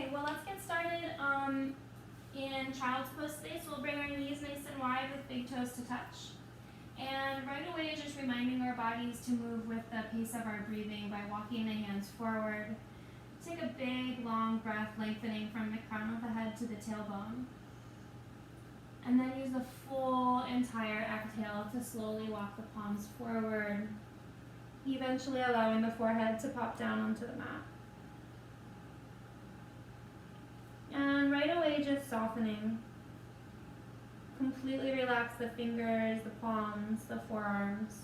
Okay, well let's get started in child's pose today. So we'll bring our knees nice and wide with big toes to touch. And right away, just reminding our bodies to move with the pace of our breathing by walking the hands forward. Take a big, long breath, lengthening from the crown of the head to the tailbone. And then use the full entire exhale to slowly walk the palms forward, eventually allowing the forehead to pop down onto the mat. And right away, just softening. Completely relax the fingers, the palms, the forearms.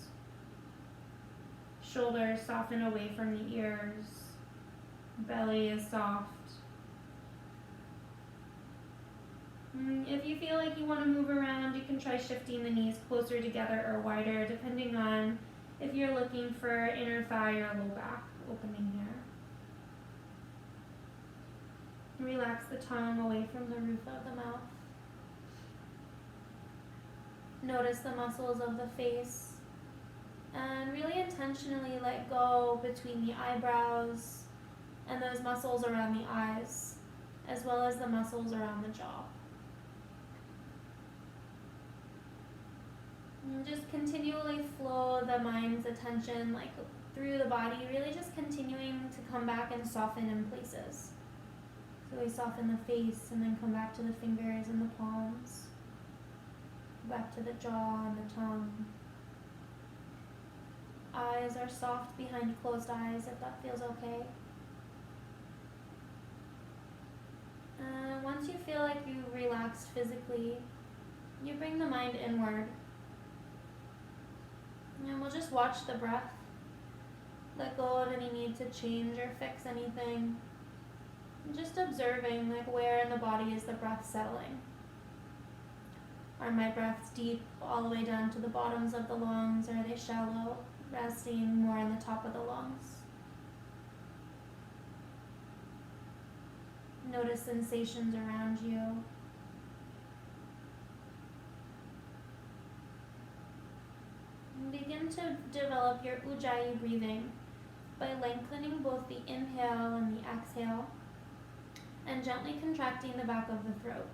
Shoulders soften away from the ears. Belly is soft. If you feel like you want to move around, you can try shifting the knees closer together or wider, depending on if you're looking for inner thigh or low back opening here. Relax the tongue away from the roof of the mouth. Notice the muscles of the face and really intentionally let go between the eyebrows and those muscles around the eyes, as well as the muscles around the jaw. And just continually flow the mind's attention through the body, really just continuing to come back and soften in places. So we soften the face and then come back to the fingers and the palms, back to the jaw and the tongue. Eyes are soft behind closed eyes if that feels okay. And once you feel like you relaxed physically, you bring the mind inward. And we'll just watch the breath. Let go of any need to change or fix anything. Just observing where in the body is the breath settling. Are my breaths deep all the way down to the bottoms of the lungs, or are they shallow, resting more on the top of the lungs? Notice sensations around you. And begin to develop your Ujjayi breathing by lengthening both the inhale and the exhale, and gently contracting the back of the throat.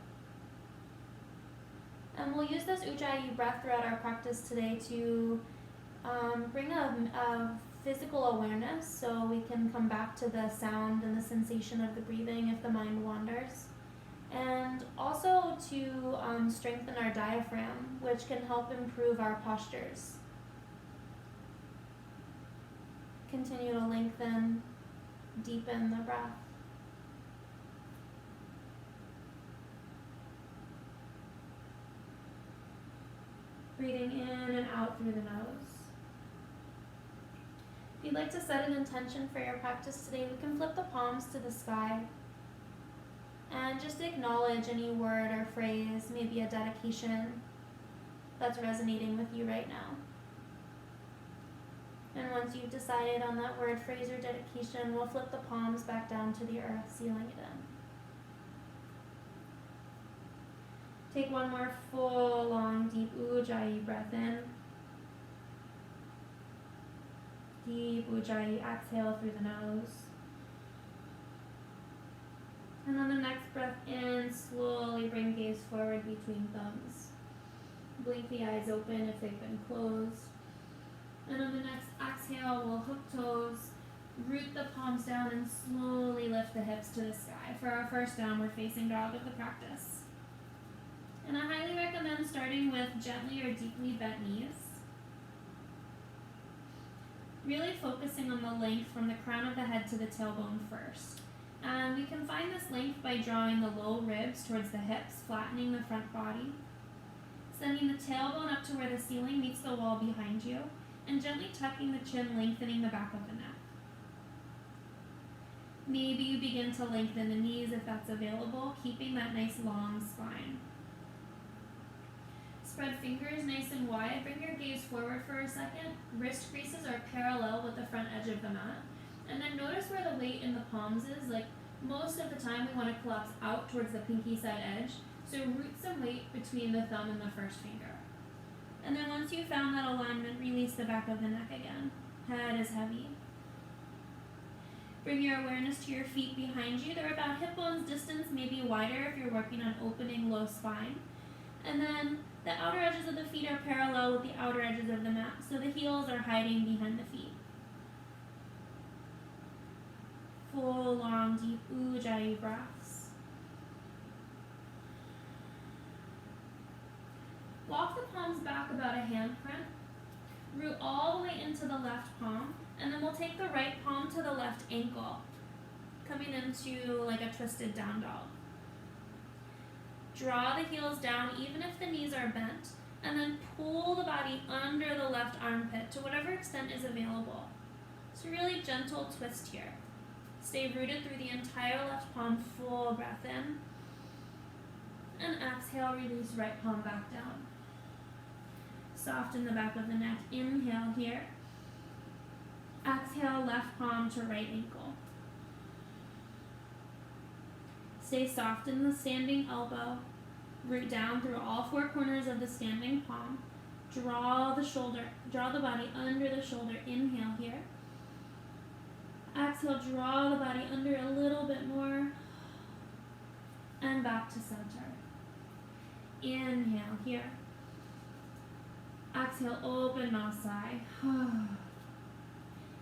And we'll use this Ujjayi breath throughout our practice today to bring a physical awareness, so we can come back to the sound and the sensation of the breathing if the mind wanders. And also to strengthen our diaphragm, which can help improve our postures. Continue to lengthen, deepen the breath. Breathing in and out through the nose. If you'd like to set an intention for your practice today, we can flip the palms to the sky and just acknowledge any word or phrase, maybe a dedication that's resonating with you right now. And once you've decided on that word, phrase, or dedication, we'll flip the palms back down to the earth, sealing it in. Take one more full, long, deep Ujjayi breath in. Deep Ujjayi exhale through the nose. And on the next breath in, slowly bring gaze forward between thumbs. Blink the eyes open if they've been closed. And on the next exhale, we'll hook toes, root the palms down, and slowly lift the hips to the sky for our first downward facing dog of the practice. And I highly recommend starting with gently or deeply bent knees. Really focusing on the length from the crown of the head to the tailbone first. And we can find this length by drawing the low ribs towards the hips, flattening the front body. Sending the tailbone up to where the ceiling meets the wall behind you, and gently tucking the chin, lengthening the back of the neck. Maybe you begin to lengthen the knees if that's available, keeping that nice long spine. Spread fingers nice and wide. Bring your gaze forward for a second. Wrist creases are parallel with the front edge of the mat. And then notice where the weight in the palms is. Most of the time we want to collapse out towards the pinky side edge. So root some weight between the thumb and the first finger. And then once you've found that alignment, release the back of the neck again. Head is heavy. Bring your awareness to your feet behind you. They're about hip bones distance, maybe wider if you're working on opening low spine. And then the outer edges of the feet are parallel with the outer edges of the mat, so the heels are hiding behind the feet. Full, long, deep Ujjayi breaths. Walk the palms back about a handprint. Root all the way into the left palm, and then we'll take the right palm to the left ankle, coming into like a twisted down dog. Draw the heels down even if the knees are bent, and then pull the body under the left armpit to whatever extent is available. It's a really gentle twist here. Stay rooted through the entire left palm, full breath in. And exhale, release right palm back down. Soften the back of the neck. Inhale here. Exhale, left palm to right ankle. Stay soft in the standing elbow. Root down through all four corners of the standing palm. Draw the body under the shoulder. Inhale here. Exhale, draw the body under a little bit more. And back to center. Inhale here. Exhale, open mouth sigh.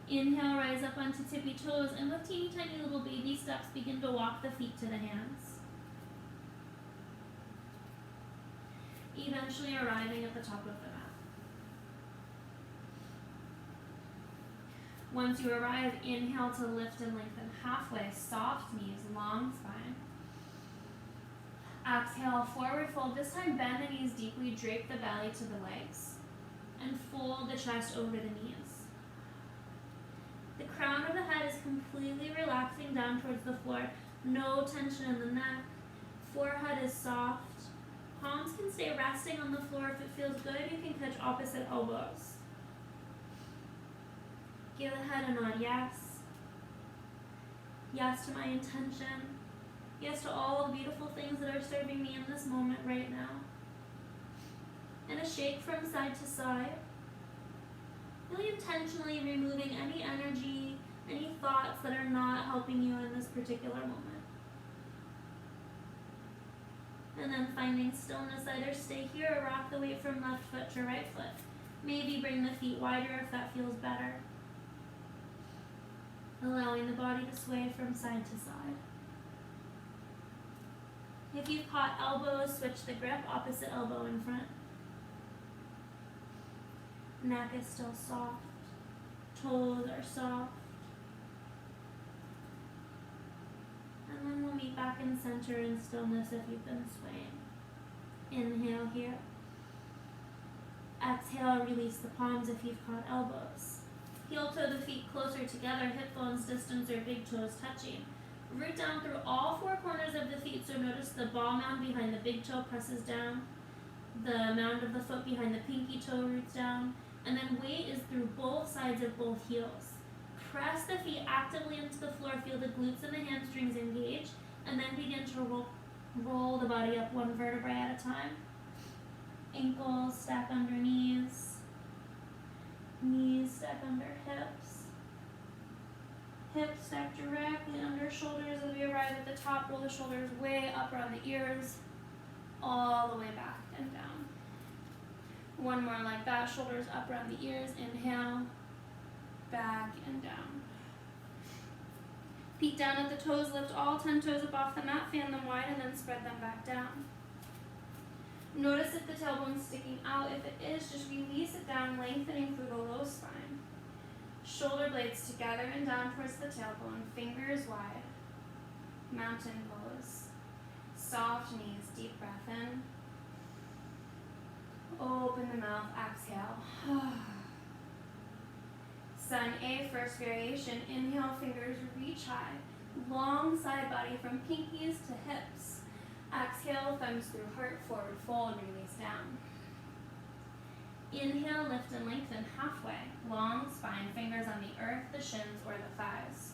Inhale, rise up onto tippy toes, and with teeny tiny little baby steps, begin to walk the feet to the hands. Eventually arriving at the top of the mat. Once you arrive, inhale to lift and lengthen halfway, soft knees, long spine. Exhale, forward fold. This time bend the knees deeply, drape the belly to the legs, and fold the chest over the knees. The crown of the head is completely relaxing down towards the floor. No tension in the neck. Forehead is soft. Palms can stay resting on the floor. If it feels good, you can catch opposite elbows. Give the head a nod, yes. Yes to my intention. Yes to all the beautiful things that are serving me in this moment right now. And a shake from side to side. Really intentionally removing any energy, any thoughts that are not helping you in this particular moment. And then finding stillness, either stay here or rock the weight from left foot to right foot. Maybe bring the feet wider if that feels better. Allowing the body to sway from side to side. If you've caught elbows, switch the grip, opposite elbow in front. Neck is still soft. Toes are soft. And then we'll meet back in center in stillness if you've been swaying. Inhale here. Exhale, release the palms if you've caught elbows. Heel toe the feet closer together, hip bones distance or big toes touching. Root down through all four corners of the feet, so notice the ball mound behind the big toe presses down. The mound of the foot behind the pinky toe roots down. And then weight is through both sides of both heels. Press the feet actively into the floor, feel the glutes and the hamstrings engage, and then begin to roll the body up one vertebrae at a time. Ankles stack under knees. Knees stack under hips. Hips stack directly under shoulders as we arrive at the top. Roll the shoulders way up around the ears, all the way back and down. One more like that, shoulders up around the ears. Inhale, back and down. Peek down at the toes, lift all 10 toes up off the mat, fan them wide, and then spread them back down. Notice if the tailbone's sticking out. If it is, just release it down, lengthening through the low spine. Shoulder blades together and down towards the tailbone, fingers wide. Mountain pose. Soft knees, deep breath in. Open the mouth, exhale. Sun A, first variation. Inhale, fingers reach high. Long side body from pinkies to hips. Exhale, thumbs through heart, forward fold, release down. Inhale, lift and lengthen halfway. Long spine, fingers on the earth, the shins or the thighs.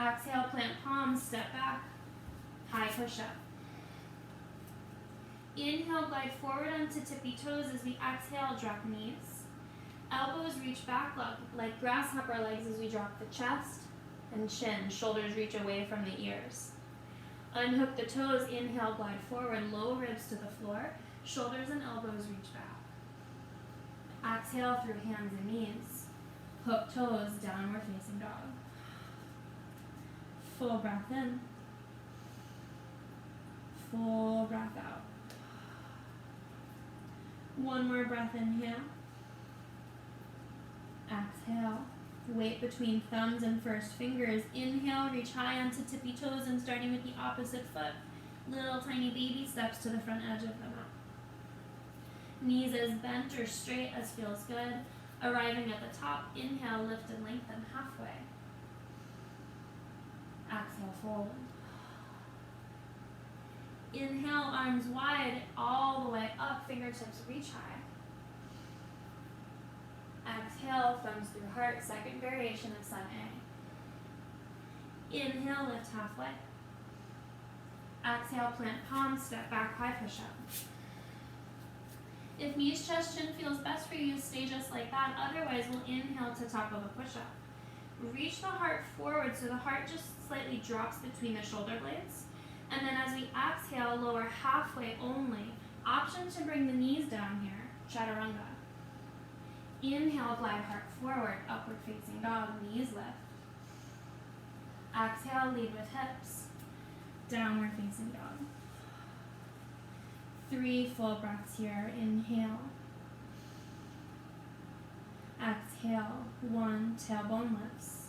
Exhale, plant palms, step back. High push-up. Inhale, glide forward onto tippy toes as we exhale, drop knees. Elbows reach back like grasshopper legs as we drop the chest. and chin, shoulders reach away from the ears. Unhook the toes, inhale, glide forward, low ribs to the floor, shoulders and elbows reach back. Exhale through hands and knees. Hook toes, downward facing dog. Full breath in. Full breath out. One more breath, inhale. Exhale. Weight between thumbs and first fingers. Inhale, reach high onto tippy toes and starting with the opposite foot. Little tiny baby steps to the front edge of the mat. Knees as bent or straight as feels good. Arriving at the top, inhale, lift and lengthen halfway. Exhale, fold. Inhale, arms wide, all the way up, fingertips reach high. Exhale, thumbs through heart, second variation of Sun A. Inhale, lift halfway. Exhale, plant palms, step back, high push-up. If knees, chest, chin feels best for you, stay just like that. Otherwise, we'll inhale to top of a push-up. Reach the heart forward so the heart just slightly drops between the shoulder blades. And then as we exhale, lower halfway only. Option to bring the knees down here, chaturanga. Inhale, glide heart forward, upward facing dog, knees lift. Exhale, lead with hips, downward facing dog. 3 full breaths here, inhale. Exhale, 1, tailbone lifts.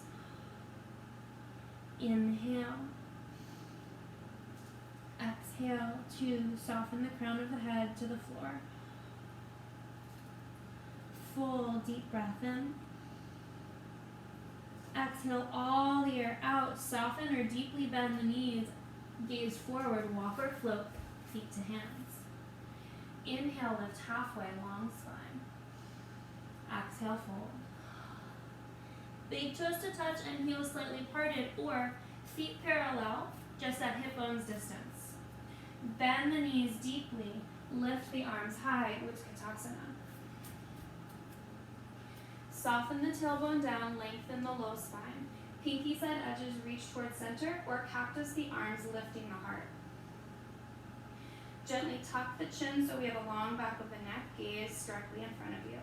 Inhale. Exhale, 2, soften the crown of the head to the floor. Full deep breath in. Exhale all the air out, soften or deeply bend the knees, gaze forward, walk or float, feet to hands. Inhale, lift halfway, long spine. Exhale, fold. Big toes to touch and heels slightly parted, or feet parallel, just at hip bones distance. Bend the knees deeply, lift the arms high, Utkatasana. Soften the tailbone down, lengthen the low spine. Pinky side edges reach towards center, or cactus the arms, lifting the heart. Gently tuck the chin so we have a long back of the neck, gaze directly in front of you.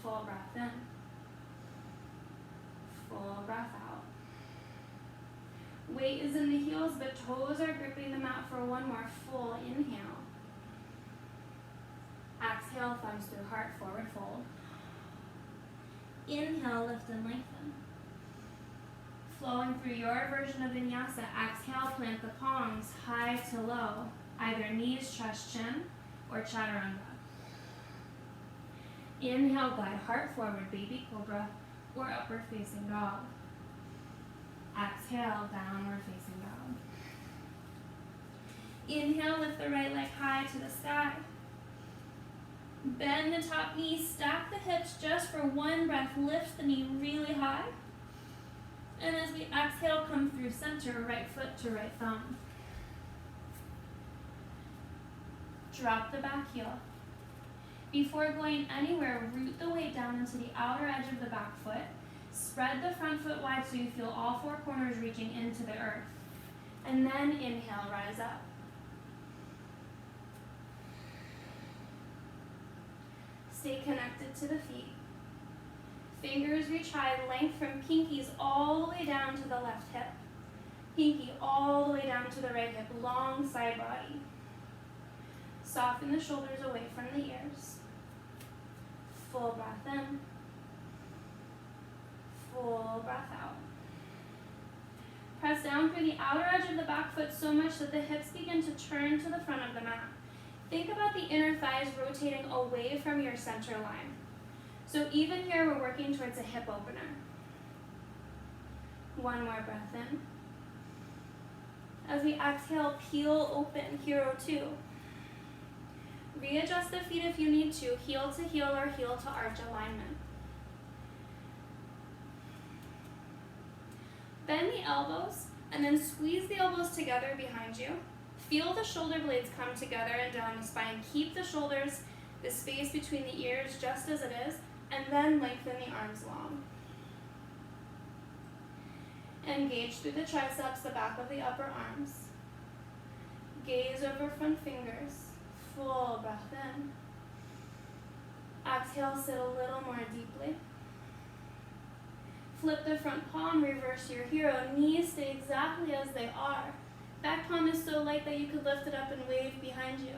Full breath in. Full breath out. Weight is in the heels, but toes are gripping the mat for one more full inhale. Exhale, thumbs through heart, forward fold. Inhale, lift and lengthen. Flowing through your version of vinyasa, exhale, plant the palms high to low, either knees, chest, chin, or chaturanga. Inhale, glide heart forward, baby cobra, or upward facing dog. Exhale, downward facing dog. Inhale, lift the right leg high to the sky. Bend the top knee, stack the hips just for one breath, lift the knee really high. And as we exhale, come through center, right foot to right thumb. Drop the back heel. Before going anywhere, root the weight down into the outer edge of the back foot. Spread the front foot wide so you feel all 4 corners reaching into the earth. And then inhale, rise up. Stay connected to the feet. Fingers reach high, length from pinkies all the way down to the left hip. Pinky all the way down to the right hip, long side body. Soften the shoulders away from the ears. Full breath in. Full breath out. Press down through the outer edge of the back foot so much that the hips begin to turn to the front of the mat. Think about the inner thighs rotating away from your center line. So even here, we're working towards a hip opener. One more breath in. As we exhale, peel open, hero 2. Readjust the feet if you need to, heel to heel or heel to arch alignment. Bend the elbows and then squeeze the elbows together behind you. Feel the shoulder blades come together and down the spine. Keep the shoulders, the space between the ears just as it is, and then lengthen the arms long. Engage through the triceps, the back of the upper arms. Gaze over front fingers. Full breath in. Exhale, sit a little more deeply. Flip the front palm, reverse your hero. Knees stay exactly as they are. Back palm is so light that you could lift it up and wave behind you.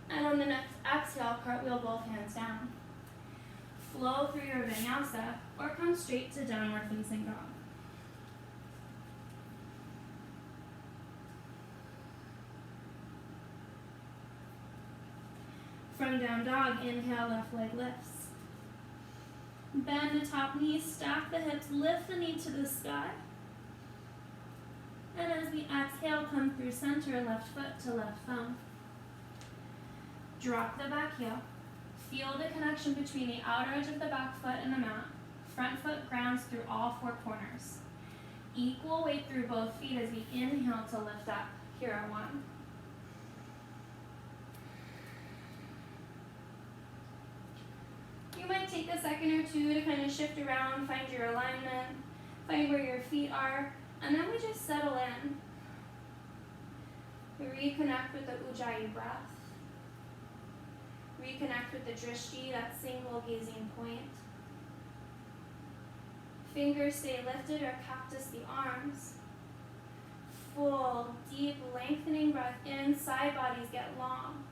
And on the next exhale, cartwheel both hands down. Flow through your vinyasa or come straight to downward facing dog. From down dog, inhale, left leg lifts. Bend the top knee, stack the hips, lift the knee to the sky. And as we exhale, come through center, left foot to left thumb. Drop the back heel. Feel the connection between the outer edge of the back foot and the mat. Front foot grounds through all four corners. Equal weight through both feet as we inhale to lift up. Hero one. You might take a second or two to kind of shift around, find your alignment, find where your feet are, and then we just settle in. We reconnect with the Ujjayi breath. Reconnect with the drishti, that single gazing point. Fingers stay lifted or cactus the arms. Full, deep, lengthening breath in, side bodies get long.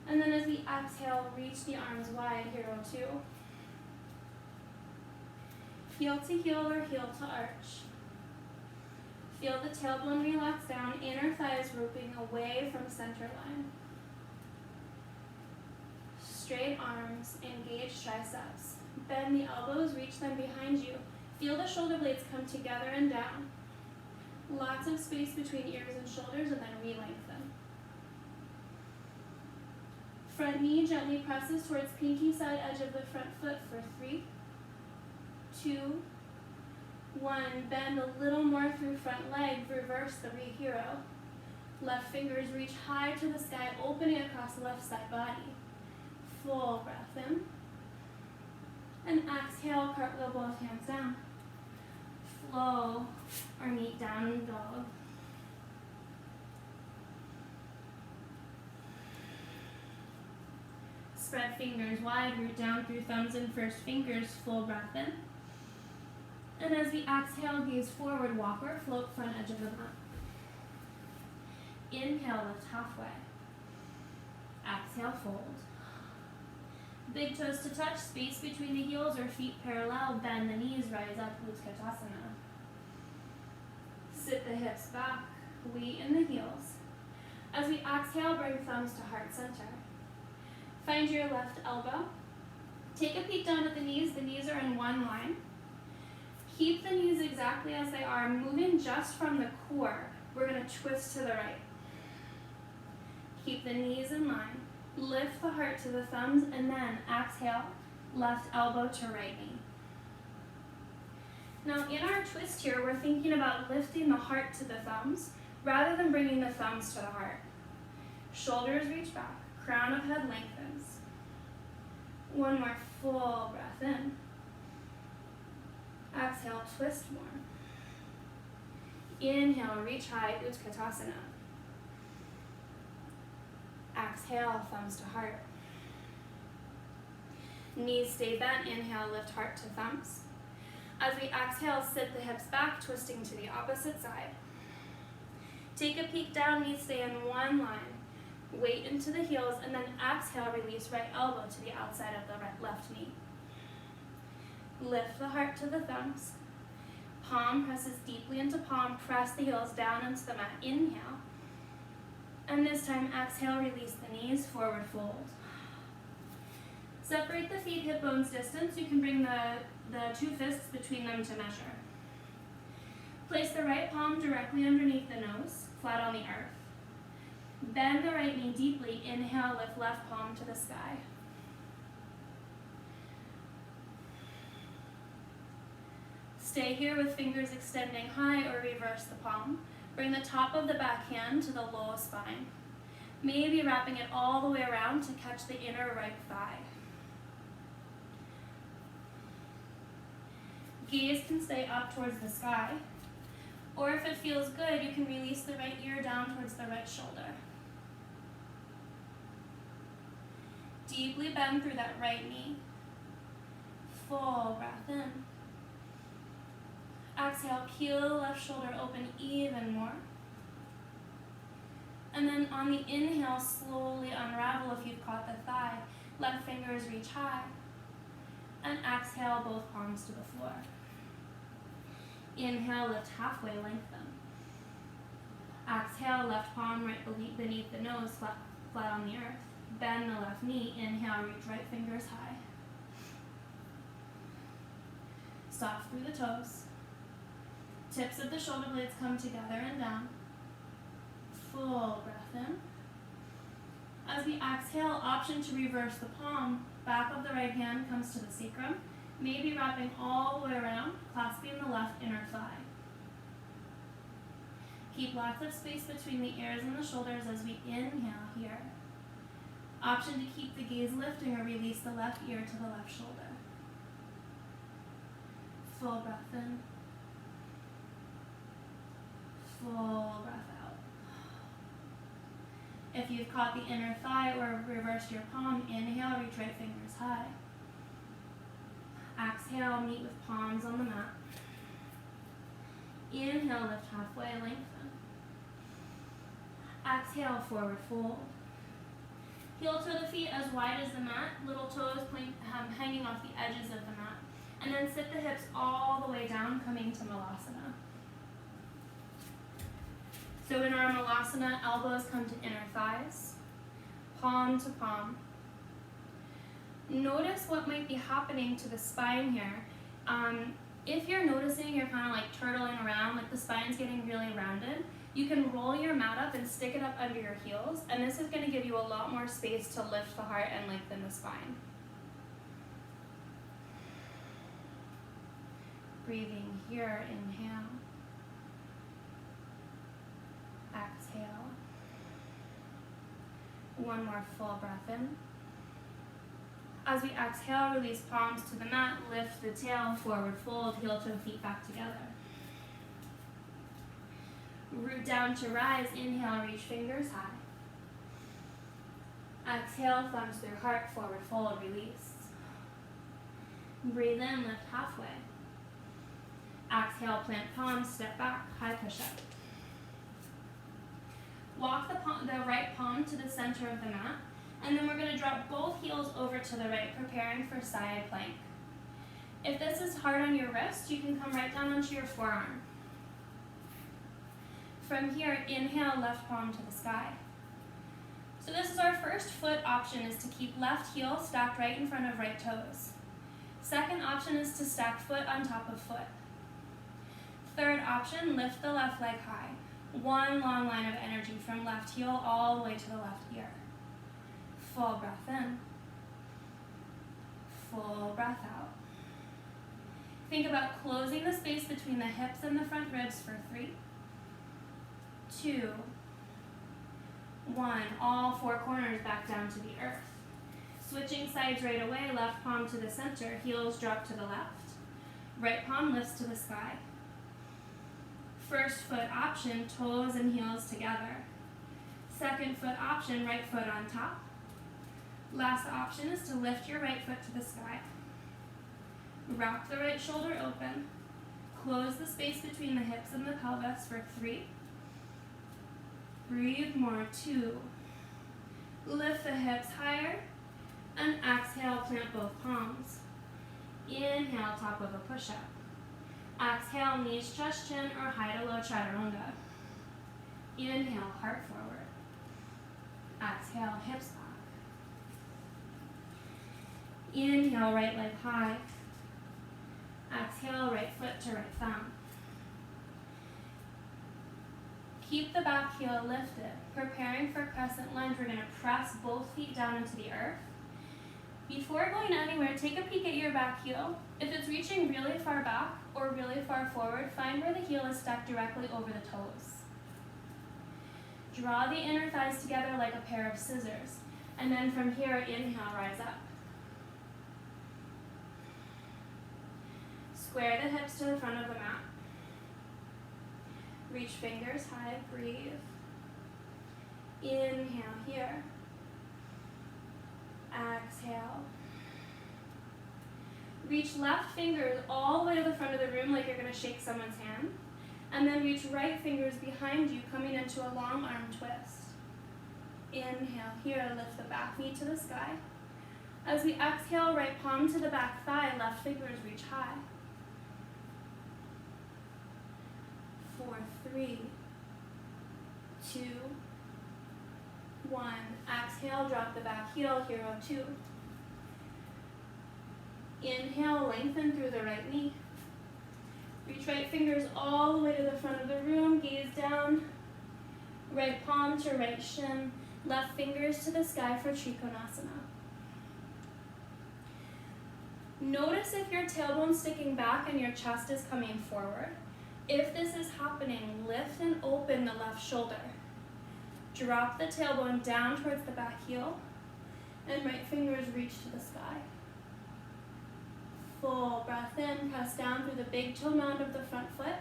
And then as we exhale, reach the arms wide, hero two. Heel to heel or heel to arch. Feel the tailbone relax down, inner thighs roping away from center line. Straight arms, engage triceps. Bend the elbows, reach them behind you. Feel the shoulder blades come together and down. Lots of space between ears and shoulders, and then re-lengthen. Front knee gently presses towards pinky side edge of the front foot for 3, 2, 1. Bend a little more through front leg, reverse the re-hero. Left fingers reach high to the sky, opening across the left side body. Full breath in. And exhale, cartwheel both hands down. Flow or meet down in dog. Spread fingers wide, root down through thumbs and first fingers, full breath in. And as we exhale, gaze forward, walk or float front edge of the mat. Inhale, lift halfway. Exhale, fold. Big toes to touch, space between the heels or feet parallel, bend the knees, rise up, Utkatasana. Sit the hips back, weight in the heels. As we exhale, bring thumbs to heart center. Find your left elbow. Take a peek down at the knees are in one line. Keep the knees exactly as they are, moving just from the core. We're gonna twist to the right. Keep the knees in line. Lift the heart to the thumbs and then exhale, left elbow to right knee. Now in our twist here, we're thinking about lifting the heart to the thumbs rather than bringing the thumbs to the heart. Shoulders reach back, crown of head lengthens. One more full breath in. Exhale, twist more. Inhale, reach high, Utkatasana. Exhale, thumbs to heart. Knees stay bent, inhale, lift heart to thumbs. As we exhale, sit the hips back, twisting to the opposite side. Take a peek down, knees stay in one line. Weight into the heels, and then exhale, release right elbow to the outside of the left knee. Lift the heart to the thumbs. Palm presses deeply into palm, press the heels down into the mat. Inhale. And this time, exhale, release the knees, forward fold. Separate the feet hip bones distance. You can bring the two fists between them to measure. Place the right palm directly underneath the nose, flat on the earth. Bend the right knee deeply. Inhale, lift left palm to the sky. Stay here with fingers extending high or reverse the palm. Bring the top of the back hand to the low spine. Maybe wrapping it all the way around to catch the inner right thigh. Gaze can stay up towards the sky, or if it feels good, you can release the right ear down towards the right shoulder. Deeply bend through that right knee. Full breath in. Exhale, peel the left shoulder open even more. And then on the inhale, slowly unravel if you've caught the thigh. Left fingers reach high. And exhale, both palms to the floor. Inhale, lift halfway, lengthen. Exhale, left palm right beneath the nose, flat on the earth. Bend the left knee. Inhale, reach right fingers high. Soft through the toes. Tips of the shoulder blades come together and down. Full breath in. As we exhale, option to reverse the palm. Back of the right hand comes to the sacrum, maybe wrapping all the way around, clasping the left inner thigh. Keep lots of space between the ears and the shoulders as we inhale here. Option to keep the gaze lifting or release the left ear to the left shoulder. Full breath in. Full breath out. If you've caught the inner thigh or reversed your palm, inhale, reach right fingers high. Exhale, meet with palms on the mat. Inhale, lift halfway, lengthen. Exhale, forward fold. Heel toe the feet as wide as the mat, little toes hanging off the edges of the mat. And then sit the hips all the way down, coming to Malasana. So in our Malasana, elbows come to inner thighs, palm to palm. Notice what might be happening to the spine here. If you're noticing you're kind of like turtling around, like the spine's getting really rounded, you can roll your mat up and stick it up under your heels, and this is going to give you a lot more space to lift the heart and lengthen the spine. Breathing here, inhale. Exhale. One more full breath in. As we exhale, release palms to the mat, lift the tail, forward fold, heel toe feet back together. Root down to rise, inhale, reach fingers high. Exhale, thumbs through heart, forward fold, release. Breathe in, lift halfway. Exhale, plant palms, step back, high push-up. Walk the right palm to the center of the mat, and then we're going to drop both heels over to the right, preparing for side plank. If this is hard on your wrist, you can come right down onto your forearm. From here, inhale, left palm to the sky. So this is our first foot option, is to keep left heel stacked right in front of right toes. Second option is to stack foot on top of foot. Third option, lift the left leg high. One long line of energy from left heel all the way to the left ear. Full breath in. Full breath out. Think about closing the space between the hips and the front ribs for 3, 2, 1. All 4 corners back down to the earth. Switching sides right away, left palm to the center, heels drop to the left. Right palm lifts to the sky. First foot option, toes and heels together. Second foot option, right foot on top. Last option is to lift your right foot to the sky. Wrap the right shoulder open. Close the space between the hips and the pelvis for 3. Breathe more, 2. Lift the hips higher. And exhale, plant both palms. Inhale, top of a push-up. Exhale, knees, chest, chin, or high to low chaturanga. Inhale, heart forward. Exhale, hips back. Inhale, right leg high. Exhale, right foot to right thumb. Keep the back heel lifted. Preparing for crescent lunge, we're going to press both feet down into the earth. Before going anywhere, take a peek at your back heel. If it's reaching really far back or really far forward, find where the heel is stuck directly over the toes. Draw the inner thighs together like a pair of scissors. And then from here, inhale, rise up. Square the hips to the front of the mat. Reach fingers high, breathe. Inhale here. Exhale. Reach left fingers all the way to the front of the room like you're going to shake someone's hand. And then reach right fingers behind you, coming into a long arm twist. Inhale here, lift the back knee to the sky. As we exhale, right palm to the back thigh, left fingers reach high. 4, 3, 2, 1. Exhale, drop the back heel, hero 2. Inhale, lengthen through the right knee. Reach right fingers all the way to the front of the room, gaze down. Right palm to right shin, left fingers to the sky for Trikonasana. Notice if your tailbone's sticking back and your chest is coming forward. If this is happening, lift and open the left shoulder. Drop the tailbone down towards the back heel, and right fingers reach to the sky. Full breath in, press down through the big toe mound of the front foot.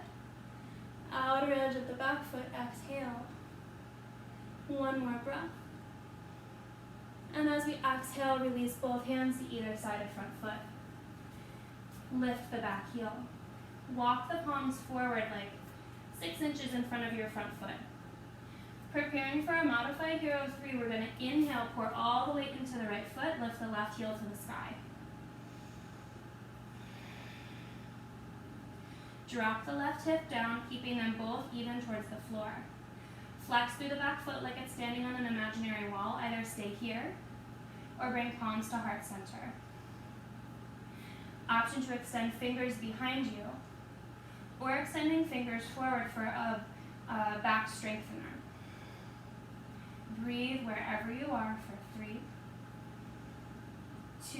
Outer edge of the back foot, exhale. One more breath. And as we exhale, release both hands to either side of front foot. Lift the back heel. Walk the palms forward like 6 inches in front of your front foot. Preparing for a modified hero 3, we're going to inhale, pour all the weight into the right foot, lift the left heel to the sky. Drop the left hip down, keeping them both even towards the floor. Flex through the back foot like it's standing on an imaginary wall. Either stay here or bring palms to heart center. Option to extend fingers behind you or extending fingers forward for a back strengthener. Breathe wherever you are for 3,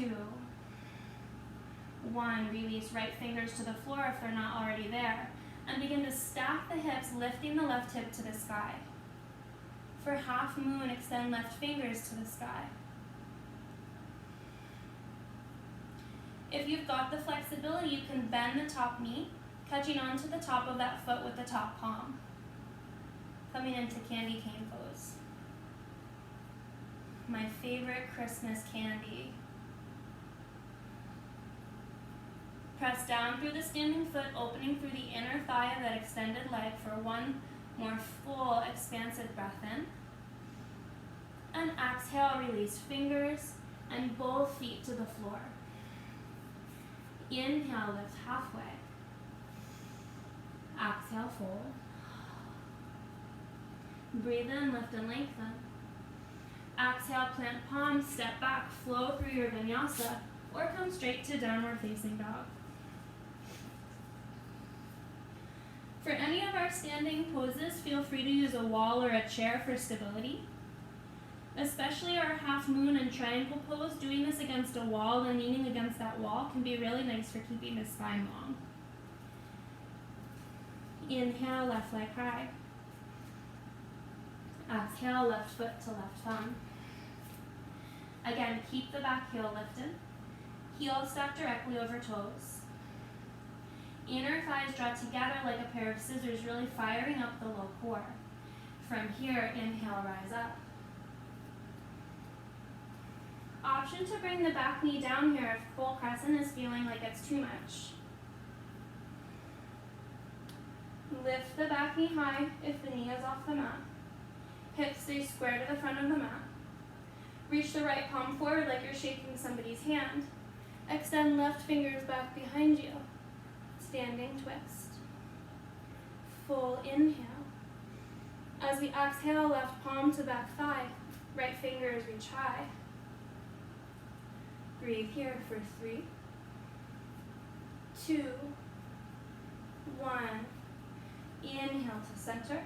2, 1. Release right fingers to the floor if they're not already there. And begin to stack the hips, lifting the left hip to the sky. For half moon, extend left fingers to the sky. If you've got the flexibility, you can bend the top knee, catching onto the top of that foot with the top palm. Coming into candy cane pose. My favorite Christmas candy. Press down through the standing foot, opening through the inner thigh of that extended leg for one more full, expansive breath in. And exhale, release fingers and both feet to the floor. Inhale, lift halfway. Exhale, fold. Breathe in, lift and lengthen. Exhale, plant palms, step back, flow through your vinyasa, or come straight to downward facing dog. For any of our standing poses, feel free to use a wall or a chair for stability. Especially our half moon and triangle pose, doing this against a wall and leaning against that wall can be really nice for keeping the spine long. Inhale, left leg high. Exhale, left foot to left thumb. Again, keep the back heel lifted. Heel stacked directly over toes. Inner thighs draw together like a pair of scissors, really firing up the low core. From here, inhale, rise up. Option to bring the back knee down here if full crescent is feeling like it's too much. Lift the back knee high if the knee is off the mat. Hips stay square to the front of the mat. Reach the right palm forward like you're shaking somebody's hand. Extend left fingers back behind you. Standing twist. Full inhale. As we exhale, left palm to back thigh. Right fingers reach high. Breathe here for 3, 2, 1. Inhale to center.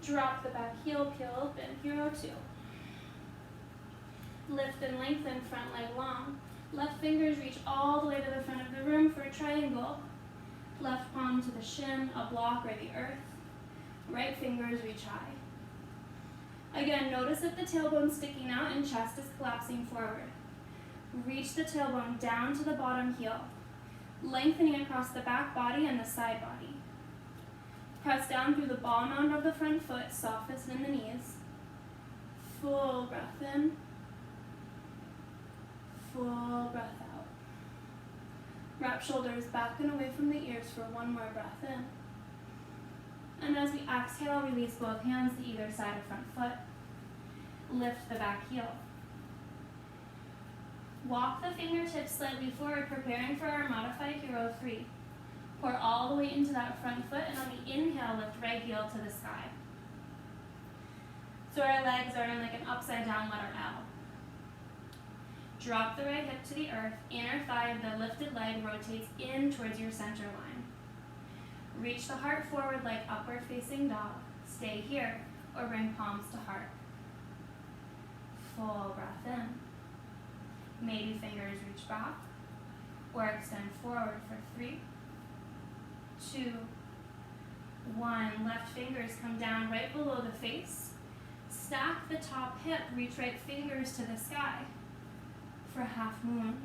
Drop the back heel, peel open, hero 2. Lift and lengthen, front leg long. Left fingers reach all the way to the front of the room for a triangle. Left palm to the shin, a block or the earth. Right fingers reach high. Again, notice if the tailbone's sticking out and chest is collapsing forward. Reach the tailbone down to the bottom heel. lengthening across the back body and the side body. Press down through the ball mound of the front foot, softest in the knees. Full breath in. Full breath out. Wrap shoulders back and away from the ears for one more breath in. And as we exhale, release both hands to either side of front foot. Lift the back heel. Walk the fingertips slightly forward, preparing for our modified hero 3. Pour all the way into that front foot, and on the inhale, lift right heel to the sky. So our legs are in like an upside down letter L. Drop the right hip to the earth. Inner thigh of the lifted leg rotates in towards your center line. Reach the heart forward like upward facing dog. Stay here or bring palms to heart. Full breath in. Maybe fingers reach back or extend forward for 3, 2, 1. Left fingers come down right below the face. Stack the top hip, reach right fingers to the sky for half moon.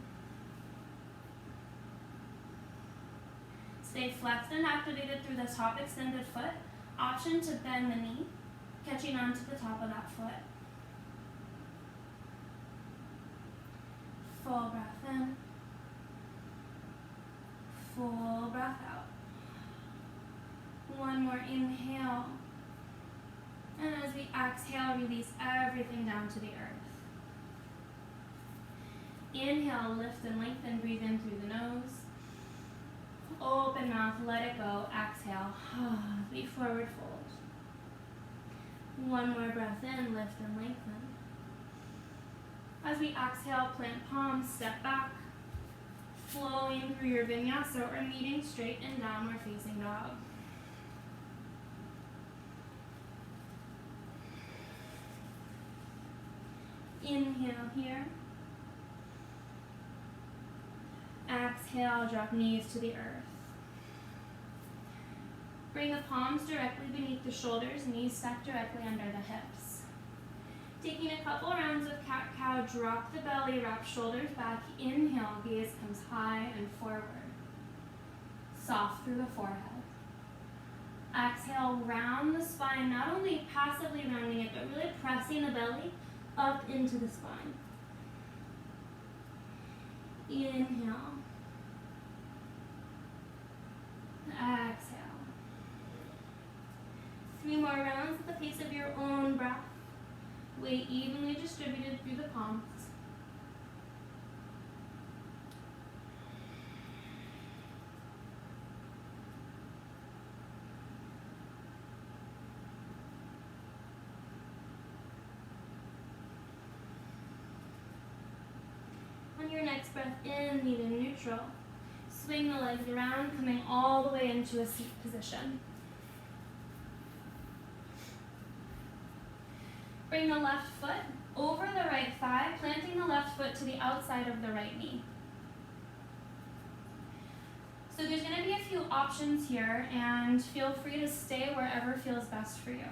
Stay flexed and activated through the top extended foot. Option to bend the knee, catching onto the top of that foot. Full breath in. Full breath out. One more inhale. And as we exhale, release everything down to the earth. Inhale, lift and lengthen, breathe in through the nose. Open mouth, let it go. Exhale, be forward fold. One more breath in, lift and lengthen. As we exhale, plant palms, step back, flowing through your vinyasa or meeting straight in downward facing dog. Inhale here. Exhale, drop knees to the earth. Bring the palms directly beneath the shoulders, knees stacked directly under the hips. Taking a couple rounds of cat-cow, drop the belly, wrap shoulders back. Inhale, gaze comes high and forward. Soft through the forehead. Exhale, round the spine, not only passively rounding it, but really pressing the belly up into the spine. Inhale. Exhale. 3 more rounds at the pace of your own breath. Weight evenly distributed through the palms. On your next breath in, meet in neutral. Swing the legs around, coming all the way into a seat position. Bring the left foot over the right thigh, planting the left foot to the outside of the right knee. So there's going to be a few options here, and feel free to stay wherever feels best for you.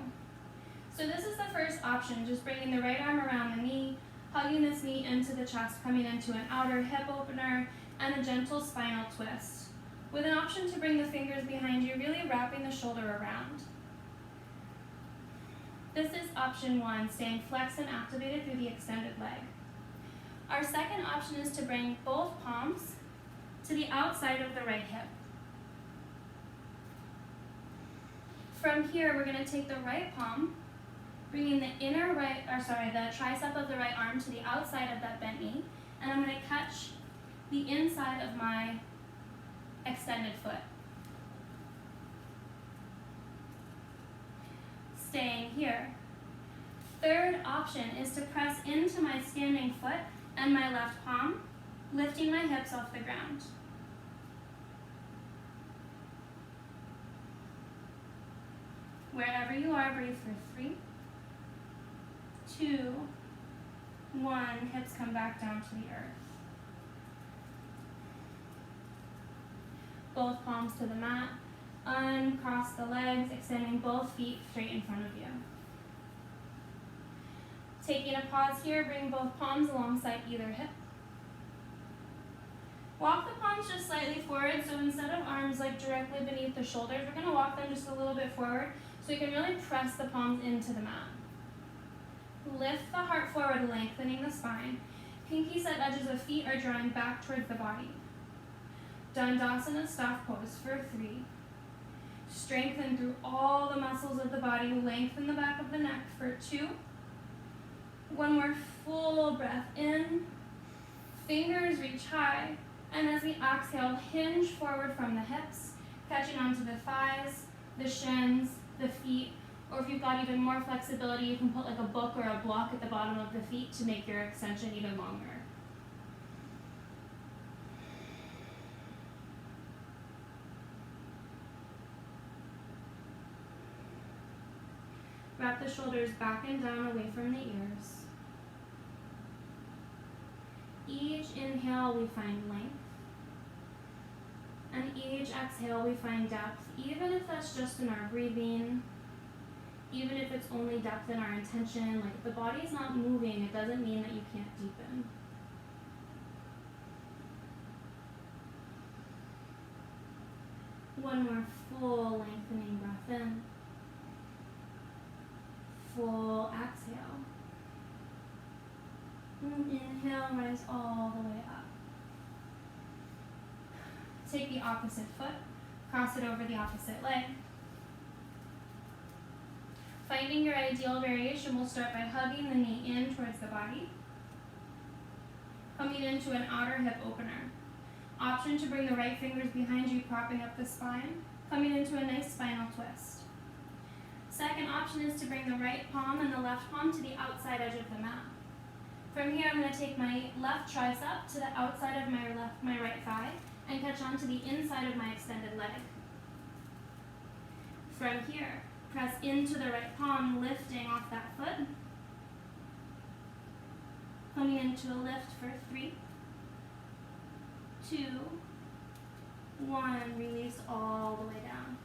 So this is the first option, just bringing the right arm around the knee, hugging this knee into the chest, coming into an outer hip opener, and a gentle spinal twist. With an option to bring the fingers behind you, really wrapping the shoulder around. This is option 1, staying flexed and activated through the extended leg. Our second option is to bring both palms to the outside of the right hip. From here, we're going to take the right palm, bringing the the tricep of the right arm to the outside of that bent knee, and I'm going to catch the inside of my extended foot. Staying here. Third option is to press into my standing foot and my left palm, lifting my hips off the ground. Wherever you are, breathe for 3, 2, 1. Hips come back down to the earth. Both palms to the mat. Uncross the legs, extending both feet straight in front of you. Taking a pause here, bring both palms alongside either hip. Walk the palms bones just slightly forward. So instead of arms like directly beneath the shoulders, we're going to walk them just a little bit forward so you can really press the palms into the mat. Lift the heart forward, lengthening the spine. Pinky set edges of feet are drawing back towards the body. Dandasana staff pose for 3. Strengthen through all the muscles of the body. Lengthen the back of the neck for 2. One more full breath in. Fingers reach high. And as we exhale, hinge forward from the hips, catching onto the thighs, the shins, the feet. Or if you've got even more flexibility, you can put like a book or a block at the bottom of the feet to make your extension even longer. Wrap the shoulders back and down away from the ears. Each inhale, we find length. And each exhale, we find depth, even if that's just in our breathing, even if it's only depth in our intention. Like if the body's not moving, it doesn't mean that you can't deepen. One more full lengthening breath in. Full exhale. And inhale, rise all the way up. Take the opposite foot, cross it over the opposite leg. Finding your ideal variation, we'll start by hugging the knee in towards the body. Coming into an outer hip opener. Option to bring the right fingers behind you, propping up the spine. Coming into a nice spinal twist. Second option is to bring the right palm and the left palm to the outside edge of the mat. From here, I'm going to take my left tricep to the outside of my right thigh and catch onto the inside of my extended leg. From here, press into the right palm, lifting off that foot. Coming into a lift for 3, 2, 1. Release all the way down.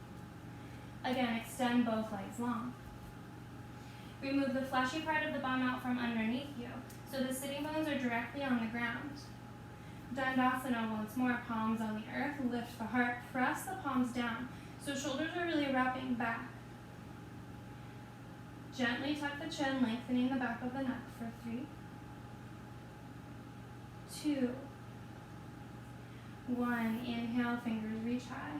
Again, extend both legs long. Remove the fleshy part of the bum out from underneath you, so the sitting bones are directly on the ground. Dandasana once more, palms on the earth, lift the heart, press the palms down, so shoulders are really wrapping back. Gently tuck the chin, lengthening the back of the neck for 3, 2, 1. Inhale, fingers reach high.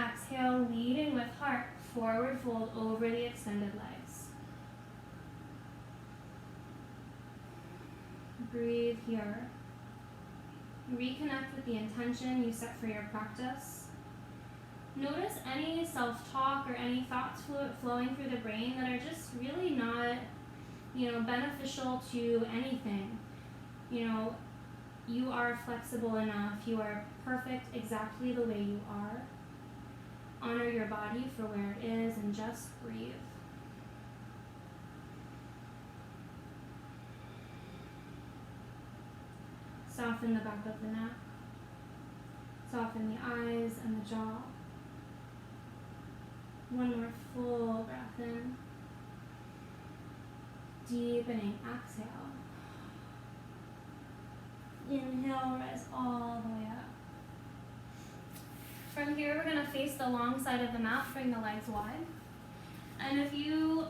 Exhale, leading with heart, forward fold over the extended legs. Breathe here. Reconnect with the intention you set for your practice. Notice any self-talk or any thoughts flowing through the brain that are just really not, beneficial to anything. You are flexible enough. You are perfect exactly the way you are. Honor your body for where it is and just breathe. Soften the back of the neck. Soften the eyes and the jaw. One more full breath in. Deepening exhale. Inhale, rise all the way up. From here, we're going to face the long side of the mat, bring the legs wide. And if you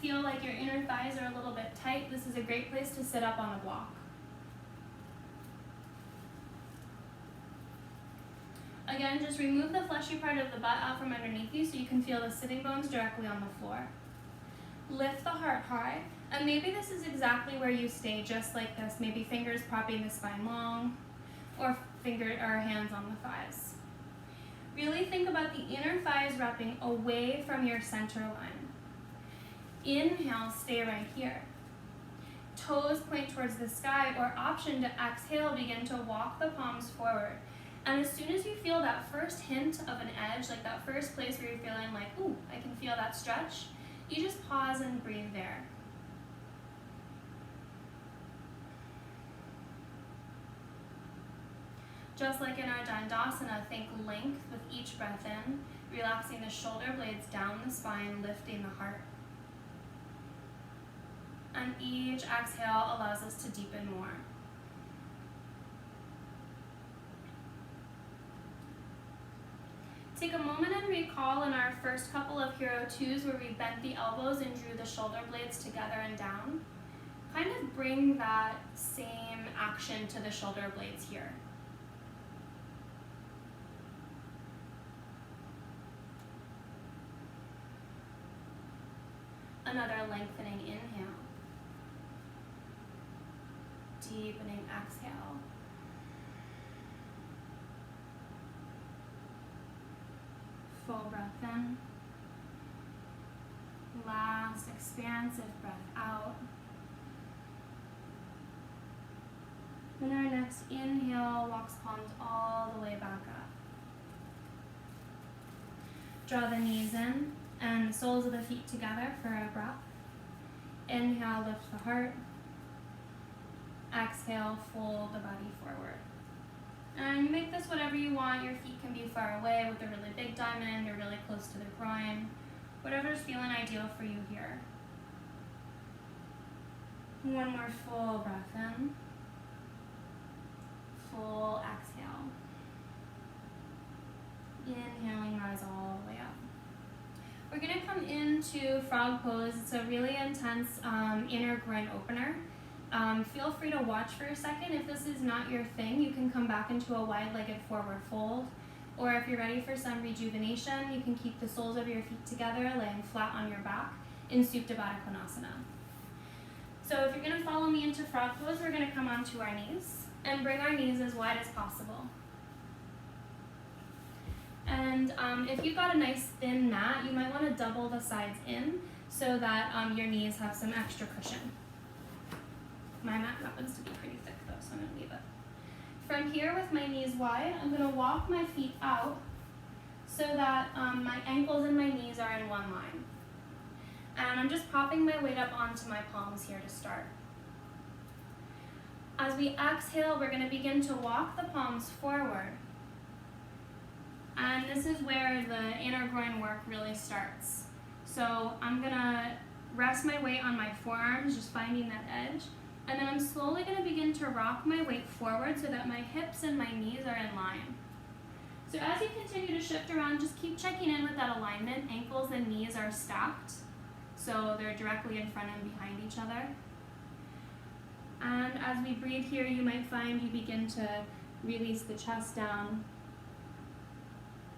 feel like your inner thighs are a little bit tight, this is a great place to sit up on a block. Again, just remove the fleshy part of the butt out from underneath you so you can feel the sitting bones directly on the floor. Lift the heart high, and maybe this is exactly where you stay, just like this. Maybe fingers propping the spine long, or hands on the thighs. Really think about the inner thighs wrapping away from your center line. Inhale, stay right here. Toes point towards the sky, or option to exhale, begin to walk the palms forward. And as soon as you feel that first hint of an edge, like that first place where you're feeling like, ooh, I can feel that stretch, you just pause and breathe there. Just like in our Dandasana, think length with each breath in, relaxing the shoulder blades down the spine, lifting the heart. And each exhale allows us to deepen more. Take a moment and recall in our first couple of Hero 2s where we bent the elbows and drew the shoulder blades together and down. Kind of bring that same action to the shoulder blades here. Another lengthening inhale. Deepening exhale. Full breath in. Last expansive breath out. And our next inhale walks palms all the way back up. Draw the knees in and the soles of the feet together for a breath. Inhale, lift the heart. Exhale, fold the body forward. And you make this whatever you want. Your feet can be far away with a really big diamond or really close to the groin. Whatever's feeling ideal for you here. One more full breath in. Full exhale. Inhaling, rise all the way up. We're going to come into frog pose. It's a really intense inner groin opener. Feel free to watch for a second. If this is not your thing, you can come back into a wide-legged forward fold. Or if you're ready for some rejuvenation, you can keep the soles of your feet together, laying flat on your back in Supta Baddha Konasana. So if you're going to follow me into frog pose, we're going to come onto our knees and bring our knees as wide as possible. And if you've got a nice thin mat, you might want to double the sides in so that your knees have some extra cushion. My mat happens to be pretty thick though, so I'm going to leave it. From here with my knees wide, I'm going to walk my feet out so that my ankles and my knees are in one line. And I'm just popping my weight up onto my palms here to start. As we exhale, we're going to begin to walk the palms forward. And this is where the inner groin work really starts. So I'm going to rest my weight on my forearms, just finding that edge. And then I'm slowly going to begin to rock my weight forward so that my hips and my knees are in line. So as you continue to shift around, just keep checking in with that alignment. Ankles and knees are stacked, so they're directly in front and behind each other. And as we breathe here, you might find you begin to release the chest down,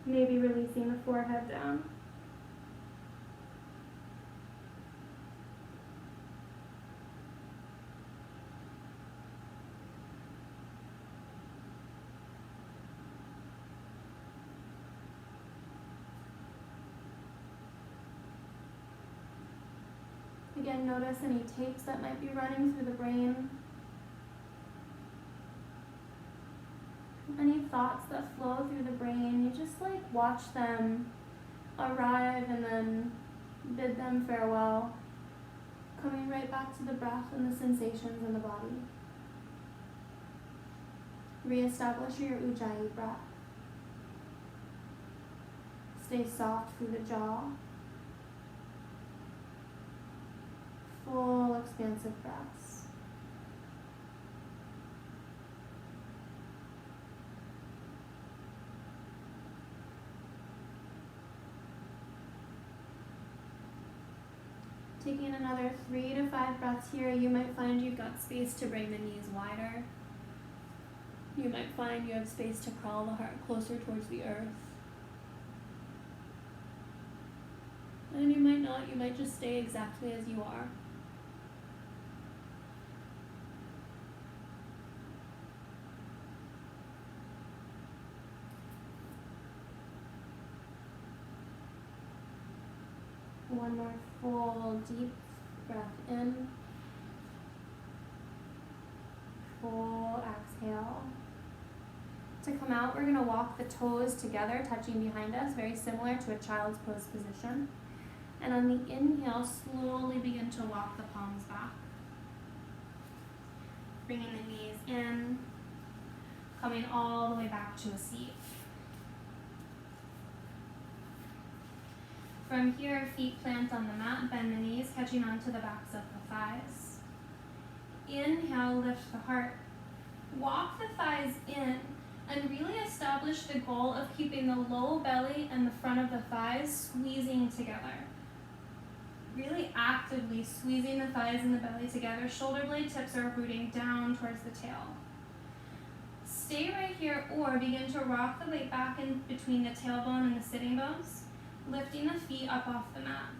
maybe releasing the forehead down. Again, notice any tapes that might be running through the brain. Any thoughts that flow through the brain, you just watch them arrive and then bid them farewell, coming right back to the breath and the sensations in the body. Reestablish your Ujjayi breath. Stay soft through the jaw. Full expansive breaths. Taking another 3 to 5 breaths here, you might find you've got space to bring the knees wider. You might find you have space to crawl the heart closer towards the earth. And you might not, you might just stay exactly as you are. One more full deep breath in. Full exhale. To come out, we're going to walk the toes together, touching behind us, very similar to a child's pose position. And on the inhale, slowly begin to walk the palms back. Bringing the knees in, coming all the way back to a seat. From here, feet plant on the mat, bend the knees, catching onto the backs of the thighs. Inhale, lift the heart. Walk the thighs in And really establish the goal of keeping the low belly and the front of the thighs squeezing together. Really actively squeezing the thighs and the belly together. Shoulder blade tips are rooting down towards the tail. Stay right here or begin to rock the weight back in between the tailbone and the sitting bones, lifting the feet up off the mat.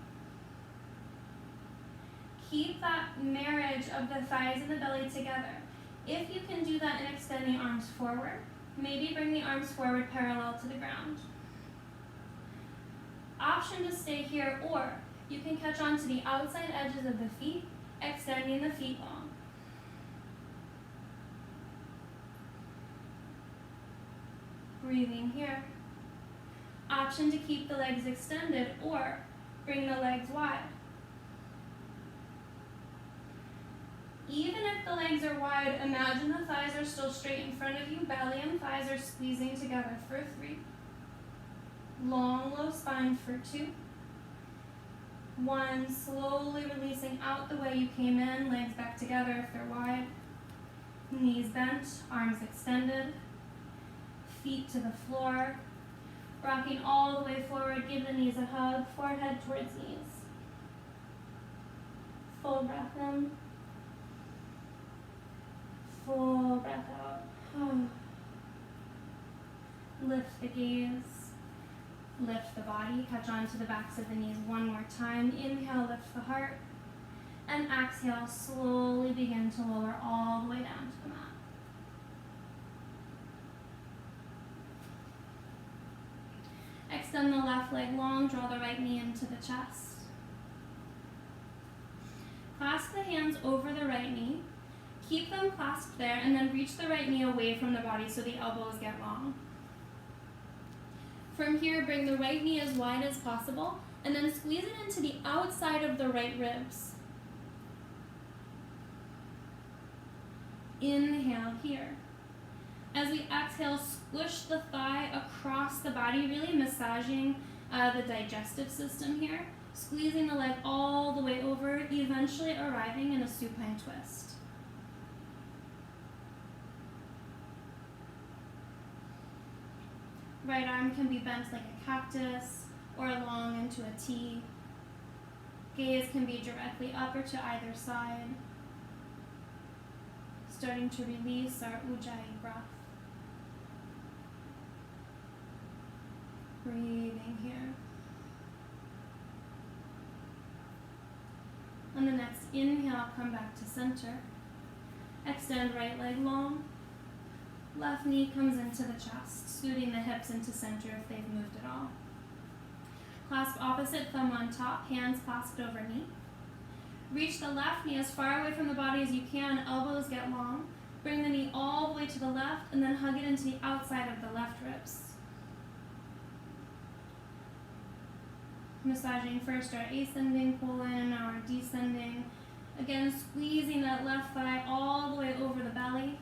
Keep that marriage of the thighs and the belly together. If you can do that and extend the arms forward, maybe bring the arms forward parallel to the ground. Option to stay here, or you can catch on to the outside edges of the feet, extending the feet long. Breathing here. Option to keep the legs extended or bring the legs wide. Even if the legs are wide, imagine the thighs are still straight in front of you, belly and thighs are squeezing together for 3. Long, low spine for 2. 1, slowly releasing out the way you came in, legs back together if they're wide. Knees bent, arms extended, feet to the floor. Rocking all the way forward, give the knees a hug, forehead towards knees. Full breath in. Full breath out. Lift the gaze. Lift the body. Catch on to the backs of the knees one more time. Inhale, lift the heart. And exhale, slowly begin to lower all the way down to the mat. Extend the left leg long. Draw the right knee into the chest. Clasp the hands over the right knee. Keep them clasped there, and then reach the right knee away from the body so the elbows get long. From here, bring the right knee as wide as possible, and then squeeze it into the outside of the right ribs. Inhale here. As we exhale, squish the thigh across the body, really massaging the digestive system here, squeezing the leg all the way over, eventually arriving in a supine twist. Right arm can be bent like a cactus or long into a T. Gaze can be directly up or to either side. Starting to release our Ujjayi breath. Breathing here. On the next inhale, come back to center. Extend right leg long. Left knee comes into the chest, scooting the hips into center if they've moved at all. Clasp opposite thumb on top, hands clasped over knee. Reach the left knee as far away from the body as you can, elbows get long. Bring the knee all the way to the left and then hug it into the outside of the left ribs. Massaging first our ascending colon, now our descending. Again, squeezing that left thigh all the way over the belly.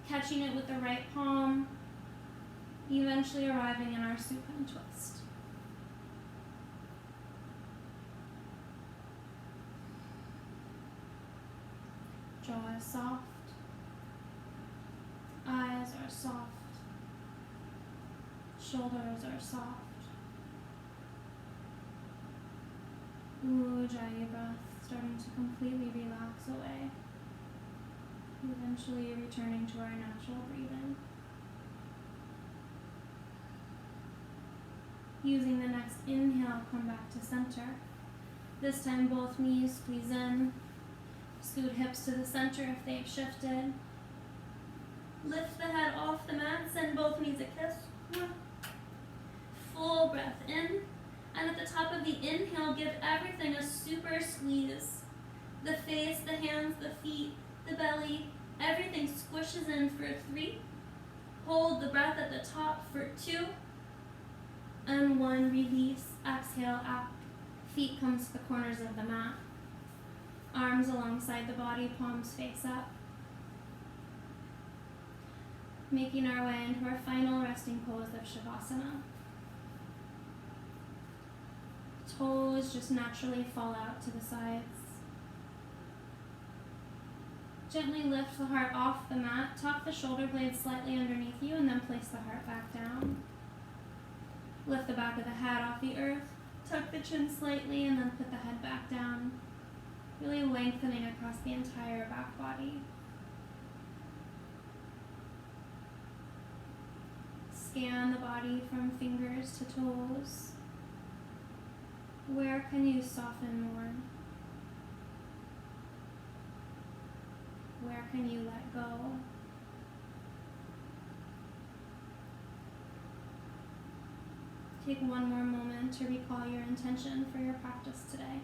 Catching it with the right palm, eventually arriving in our supine twist. Jaw is soft, eyes are soft, shoulders are soft. Ujjayi breath starting to completely relax away. Eventually returning to our natural breathing. Using the next inhale, come back to center. This time both knees squeeze in. Scoot hips to the center if they've shifted. Lift the head off the mat, send both knees a kiss. Full breath in. And at the top of the inhale, give everything a super squeeze. The face, the hands, the feet, the belly, everything squishes in for 3. Hold the breath at the top for 2. And 1, release, exhale out. Feet come to the corners of the mat. Arms alongside the body, palms face up. Making our way into our final resting pose of Shavasana. Toes just naturally fall out to the sides. Gently lift the heart off the mat, tuck the shoulder blades slightly underneath you, and then place the heart back down. Lift the back of the head off the earth, tuck the chin slightly, and then put the head back down, really lengthening across the entire back body. Scan the body from fingers to toes. Where can you soften more? Where can you let go? Take one more moment to recall your intention for your practice today.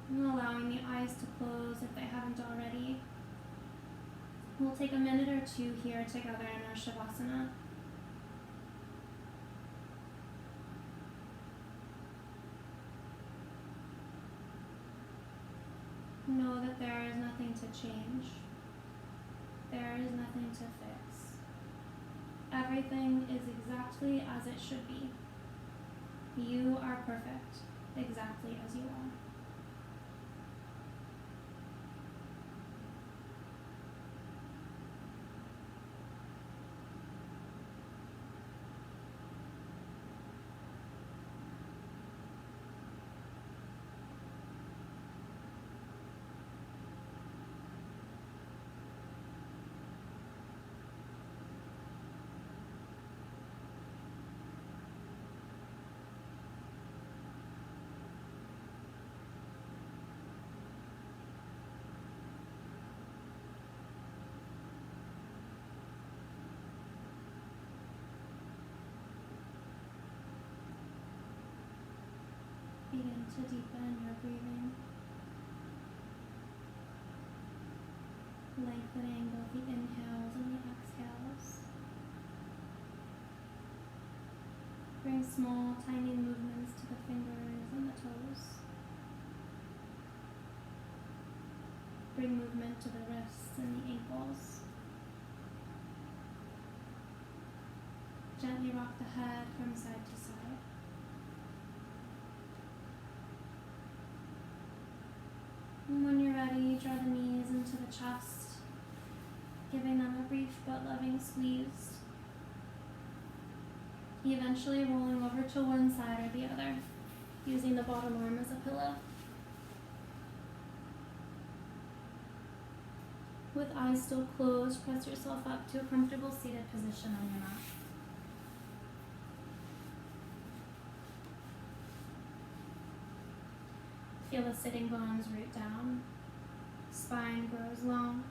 And allowing the eyes to close if they haven't already. We'll take a minute or two here together in our Shavasana. Know that there is nothing to change. There is nothing to fix. Everything is exactly as it should be. You are perfect, exactly as you are. Begin to deepen your breathing, lengthening both the inhales and the exhales. Bring small, tiny movements to the fingers and the toes. Bring movement to the wrists and the ankles. Gently rock the head from side to side. And when you're ready, draw the knees into the chest, giving them a brief but loving squeeze. Eventually rolling over to one side or the other, using the bottom arm as a pillow. With eyes still closed, press yourself up to a comfortable seated position on your mat. Feel the sitting bones root down. Spine grows long.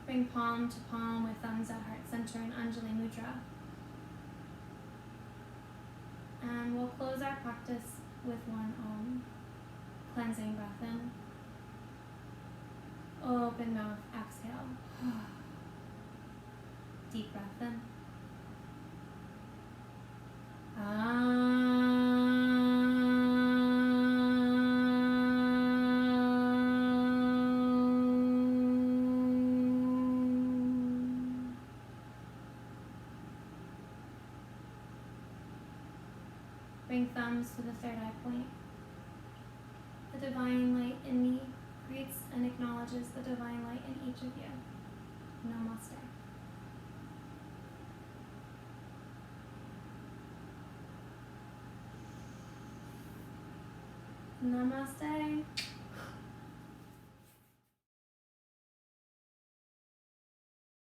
Bring palm to palm with thumbs at heart center in Anjali Mudra. And we'll close our practice with one Om. Cleansing breath in. Open mouth, exhale. Deep breath in. Bring thumbs to the third eye point. The divine light in me greets and acknowledges the divine light in each of you. Namaste. Namaste.